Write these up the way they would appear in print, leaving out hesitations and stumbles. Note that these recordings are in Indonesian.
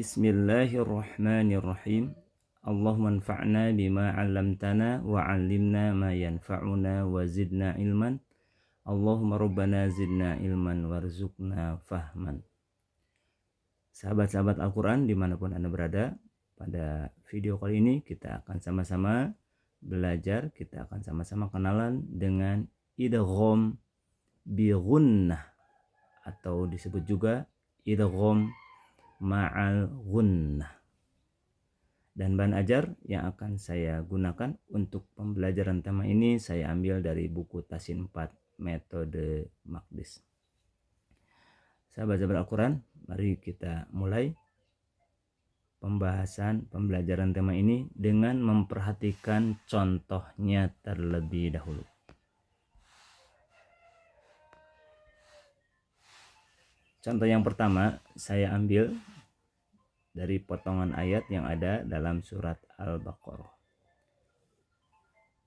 Bismillahirrahmanirrahim. Allahumma anfa'na bima 'allamtana wa 'allimna ma yanfa'una wa zidna ilman. Allahumma rabbana zidna ilman warzuqna fahman. Sahabat-sahabat Al-Quran dimanapun Anda berada, pada video kali ini kita akan sama-sama belajar, kita akan sama-sama kenalan dengan idgham bi gunnah atau disebut juga idgham ma'al gunnah. Dan bahan ajar yang akan saya gunakan untuk pembelajaran tema ini saya ambil dari buku Tasin 4 Metode Maqdis. Sahabat-sahabat Al-Quran, mari kita mulai pembelajaran tema ini dengan memperhatikan contohnya terlebih dahulu. Contoh yang pertama saya ambil dari potongan ayat yang ada dalam surat Al-Baqarah.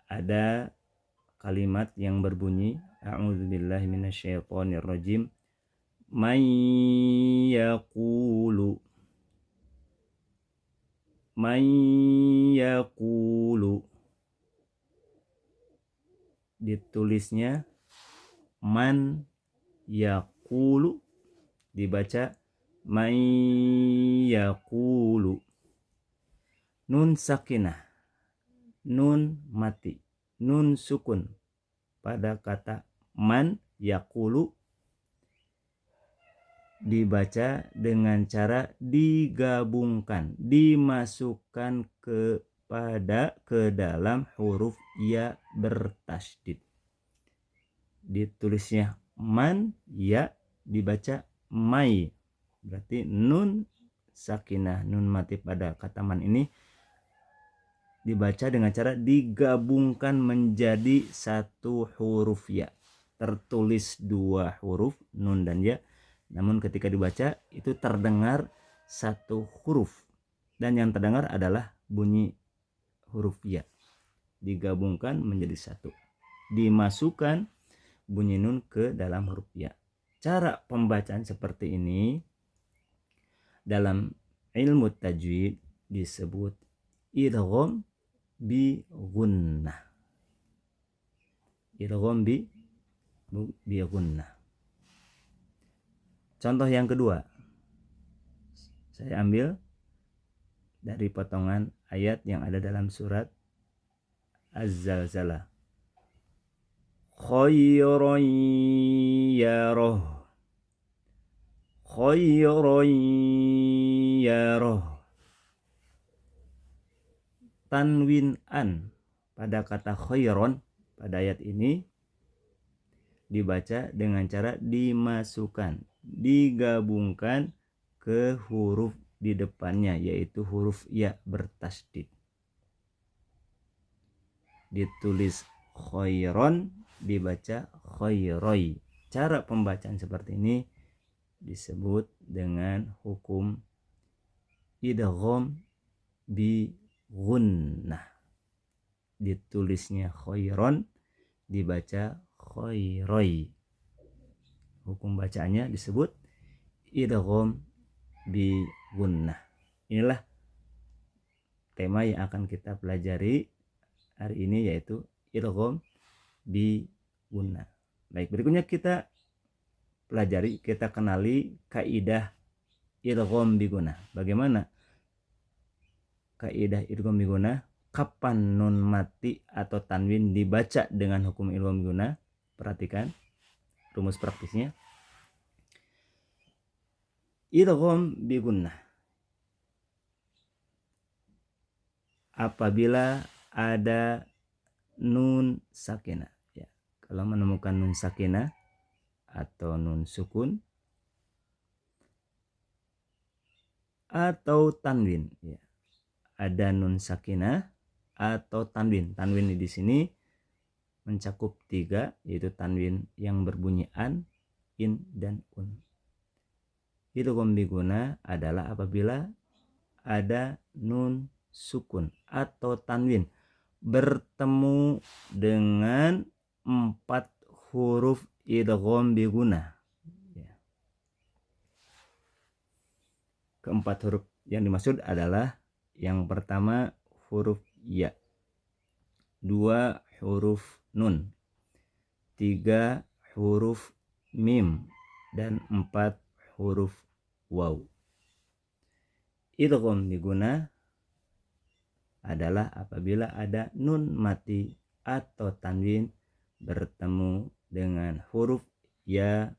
Ada kalimat yang berbunyi A'udzubillahi minasyaitonirrajim. May yaqulu. Ditulisnya man yaqulu, dibaca may yaqulu. Nun sakinah, nun mati, nun sukun pada kata man yaqulu dibaca dengan cara digabungkan, dimasukkan ke dalam huruf ya bertasydid. Ditulisnya man ya, dibaca may. Berarti nun sakinah, nun mati pada kata man ini dibaca dengan cara digabungkan menjadi satu huruf ya. Tertulis dua huruf nun dan ya, namun ketika dibaca itu terdengar satu huruf, dan yang terdengar adalah bunyi huruf ya. Digabungkan menjadi satu, dimasukkan bunyi nun ke dalam huruf ya. Cara pembacaan seperti ini dalam ilmu tajwid disebut idgham bi gunnah. Idgham bi gunnah. Contoh yang kedua saya ambil dari potongan ayat yang ada dalam surat Az-Zalzalah. Khayran yarah, khayran yarah. Tanwin an pada kata khayron pada ayat ini dibaca dengan cara dimasukkan, digabungkan ke huruf di depannya, yaitu huruf ya bertasydid. Ditulis khayron, dibaca khayroi. Cara pembacaan seperti ini disebut dengan hukum idgham bi gunnah. Ditulisnya khayron, dibaca khayroi. Hukum bacaannya disebut idgham bi gunnah. Inilah tema yang akan kita pelajari hari ini, yaitu idgham bi gunnah. Baik, berikutnya kita pelajari, kita kenali kaidah idgham bi gunnah. Bagaimana kaidah idgham bi gunnah? Kapan nun mati atau tanwin dibaca dengan hukum idgham bi gunnah? Perhatikan rumus praktisnya. Idgham bi gunnah apabila ada nun sakinah ya. Kalau menemukan nun sakinah atau nun sukun atau tanwin ya. Ada nun sakinah atau tanwin. Tanwin di sini mencakup 3, yaitu tanwin yang berbunyi an, in, dan un. Idgham bi gunnah adalah apabila ada nun sukun atau tanwin bertemu dengan 4 huruf idgham bi gunnah. Keempat huruf Yang dimaksud adalah yang pertama huruf ya, 2 huruf nun, 3 huruf mim, dan 4 huruf waw. Idgham diguna adalah apabila ada nun mati atau tanwin bertemu dengan huruf ya,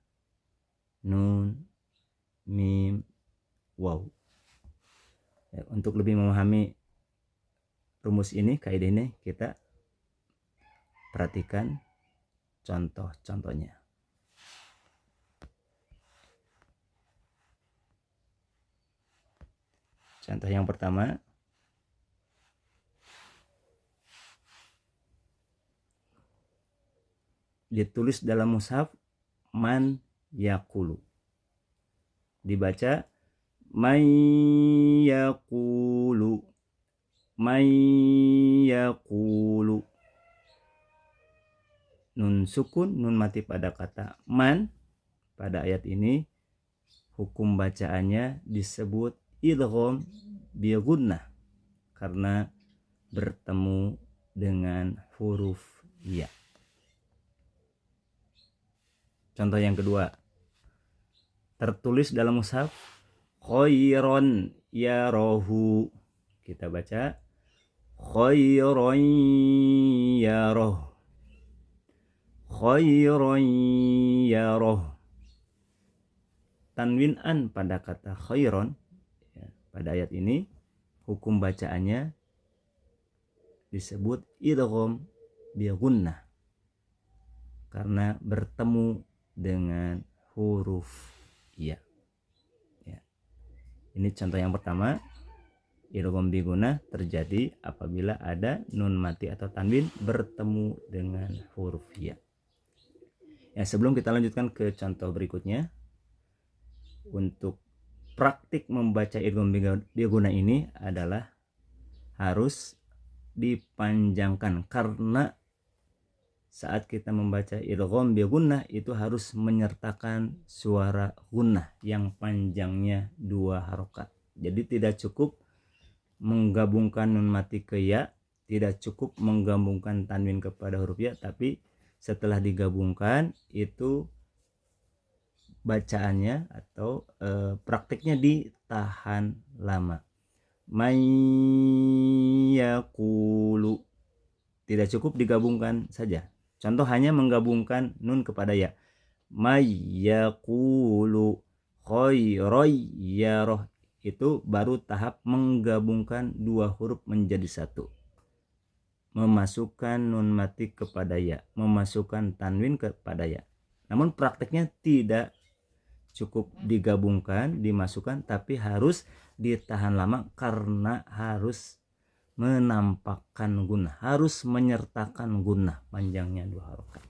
nun, mim, waw. Untuk lebih memahami rumus ini, kaidah ini, kita perhatikan contoh-contohnya. Contoh yang pertama, ditulis dalam mushaf man yaqulu, dibaca man yaqulu, man yaqulu. Nun sukun, nun mati pada kata man pada ayat ini, hukum bacaannya disebut idgham bi gunnah karena bertemu dengan huruf ya. Contoh yang kedua, tertulis dalam mushaf khairon yarahu, kita baca khairon yarahu, khairon yarahu. Tanwin an pada kata khairon ya, pada ayat ini hukum bacaannya disebut idgham bi gunnah karena bertemu dengan huruf ya. Ini contoh yang pertama, idgham bi gunnah terjadi apabila ada nun mati atau tanwin bertemu dengan huruf ya. Sebelum kita lanjutkan ke contoh berikutnya, untuk praktik membaca idgham bi gunnah ini adalah harus dipanjangkan karena saat kita membaca idgham bi gunnah itu harus menyertakan suara gunnah yang panjangnya 2 harokat. Jadi tidak cukup menggabungkan nun mati ke ya, tidak cukup menggabungkan tanwin kepada huruf ya, tapi setelah digabungkan itu bacaannya atau praktiknya ditahan lama. May yaqulu, tidak cukup digabungkan saja. Contoh hanya menggabungkan nun kepada ya. May yaqulu khairoy yaroh, itu baru tahap menggabungkan 2 huruf menjadi satu. Memasukkan nun mati kepada ya, memasukkan tanwin kepada ya. Namun prakteknya tidak cukup digabungkan, dimasukkan, tapi harus ditahan lama karena harus menampakkan gunnah, harus menyertakan gunnah panjangnya 2 harokat.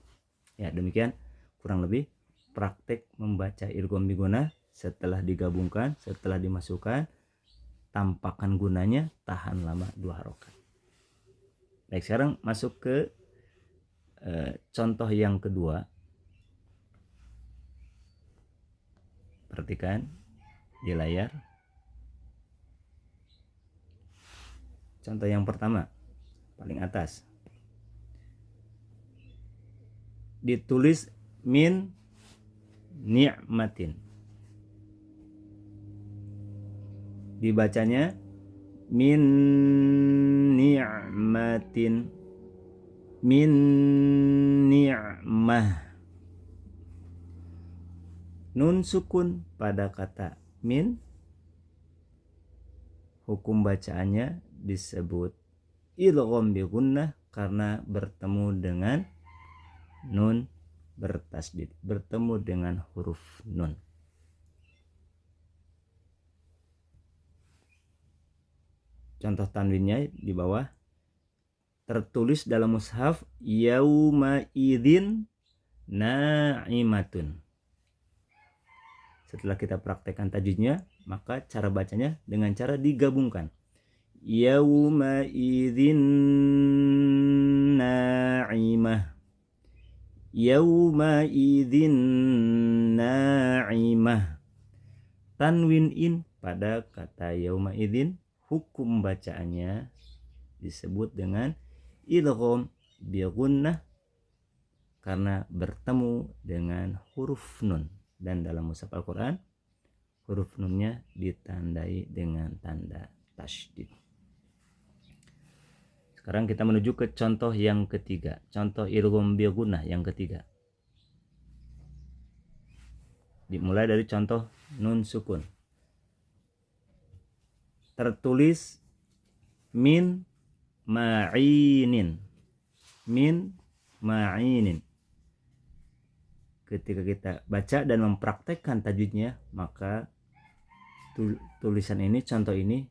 Ya, demikian kurang lebih praktek membaca idgham bi gunnah. Setelah digabungkan, setelah dimasukkan, tampakkan gunnahnya, tahan lama 2 harokat. Baik, sekarang masuk ke contoh yang kedua. Perhatikan di layar. Contoh yang pertama, paling atas, ditulis min ni'matin, dibacanya min ni'matin, min ni'mah. Nun sukun pada kata min, hukum bacaannya disebut idgham bi gunnah karena bertemu dengan nun bertasdid, bertemu dengan huruf nun. Contoh tanwinnya di bawah, tertulis dalam mushaf yauma idzin na'imatun. Setelah kita praktekkan tajwidnya, maka cara bacanya dengan cara digabungkan. Yauma idzin na'imah, yauma idzin na'imah. Tanwin in pada kata yauma idzin, hukum bacaannya disebut dengan idgham bi gunnah karena bertemu dengan huruf nun, dan dalam mushaf Al-Qur'an huruf nunnya ditandai dengan tanda tasydid. Sekarang kita menuju ke contoh yang ketiga, contoh idgham bi gunnah yang ketiga. Dimulai dari contoh nun sukun. Tertulis min ma'inin. Min ma'inin. Ketika kita baca dan mempraktekkan tajwidnya, maka tulisan ini, contoh ini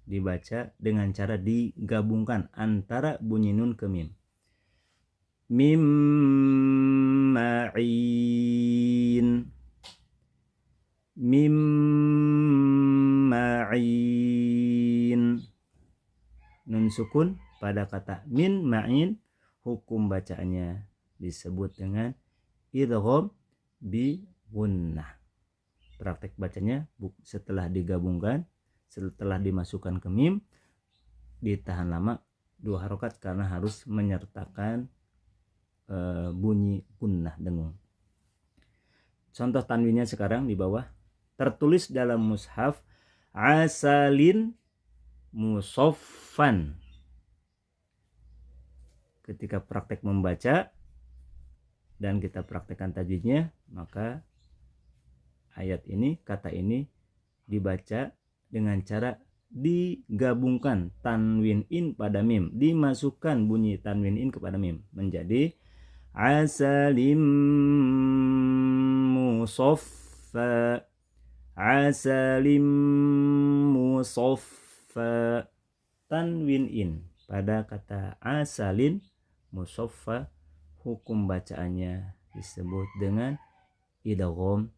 dibaca dengan cara digabungkan antara bunyi nun ke mim. Mim ma'in. Mim ma'in. Nun sukun pada kata min ma'in, hukum bacaannya disebut dengan idgham bi gunnah. Praktek bacanya setelah digabungkan, setelah dimasukkan ke mim, ditahan lama 2 harokat karena harus menyertakan bunyi gunnah dengung. Contoh tanwinnya sekarang di bawah. Tertulis dalam mushaf asalin musoffan. Ketika praktek membaca dan kita praktekkan tajwidnya, maka ayat ini, kata ini dibaca dengan cara digabungkan tanwin in pada mim, dimasukkan bunyi tanwin in kepada mim menjadi asalim musoffa. Asalim musoffa. Tanwin in pada kata asalin musoffa, hukum bacaannya disebut dengan idgham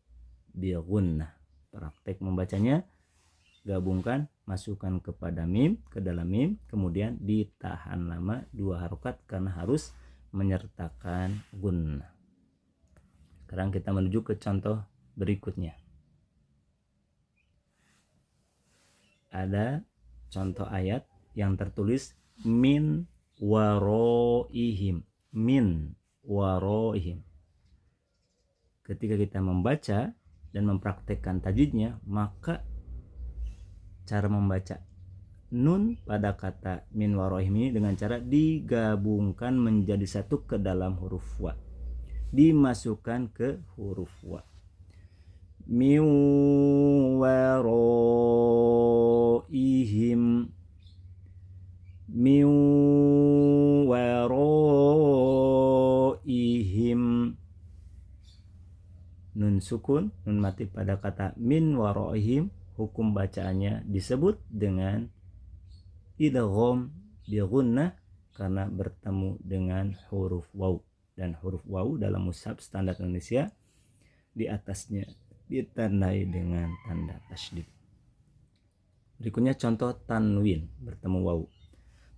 bi gunnah. Praktek membacanya, gabungkan, masukkan kepada mim, ke dalam mim, kemudian ditahan lama 2 harokat karena harus menyertakan gunnah. Sekarang kita menuju ke contoh berikutnya. Ada contoh ayat yang tertulis min waroihim. Min waroihim. Ketika kita membaca dan mempraktekkan tajwidnya, maka cara membaca nun pada kata min waroihim ini dengan cara digabungkan menjadi satu ke dalam huruf wa, dimasukkan ke huruf wa. Min waroihim. Min waroihim. Nun sukun, nun mati pada kata min waroihim, hukum bacaannya disebut dengan idgham bi gunnah karena bertemu dengan huruf waw, dan huruf waw dalam mushaf standar Indonesia di atasnya ditandai dengan tanda tasydid. Berikutnya contoh tanwin bertemu waw.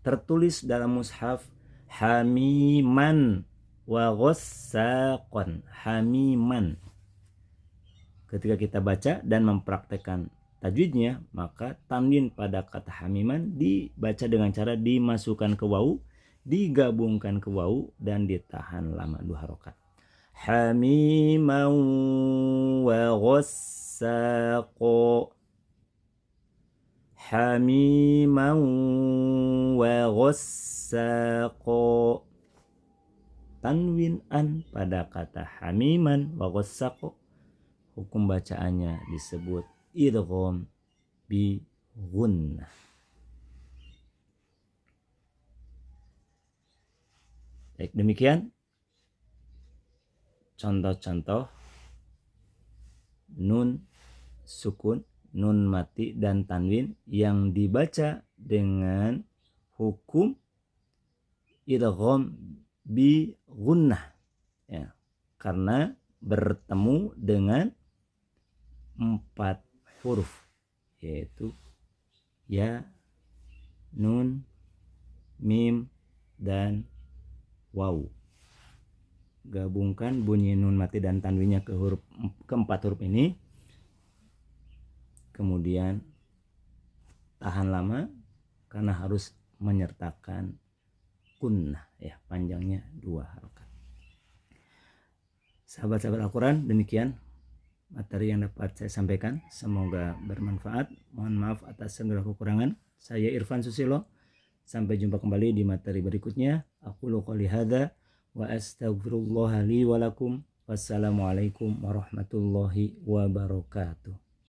Tertulis dalam mushaf hamiman wa ghassaqan. Hamiman. Ketika kita baca dan mempraktekkan tajwidnya, maka tanwin pada kata hamiman dibaca dengan cara dimasukkan ke waw, digabungkan ke waw, dan ditahan lama 2 harokat. Hamiman wa ghassaqo. Hamiman wa ghassaqo. Tanwin an pada kata hamiman wa ghassaqo, hukum bacaannya disebut idgham bi gunnah. Baik, demikian contoh-contoh nun sukun, nun mati, dan tanwin yang dibaca dengan hukum idgham bi gunnah, ya, karena bertemu dengan 4 huruf, yaitu ya, nun, mim, dan waw. Gabungkan bunyi nun mati dan tanwinnya ke 4 huruf ini, kemudian tahan lama karena harus menyertakan kunnah ya, panjangnya 2 harakat. Sahabat-sahabat Al-Quran, demikian materi yang dapat saya sampaikan, semoga bermanfaat. Mohon maaf atas segala kekurangan. Saya Irfan Susilo, sampai jumpa kembali di materi berikutnya. Aqulu qouli hadza wa astaghfirullah li wa lakum. Wassalamualaikum warahmatullahi wabarakatuh.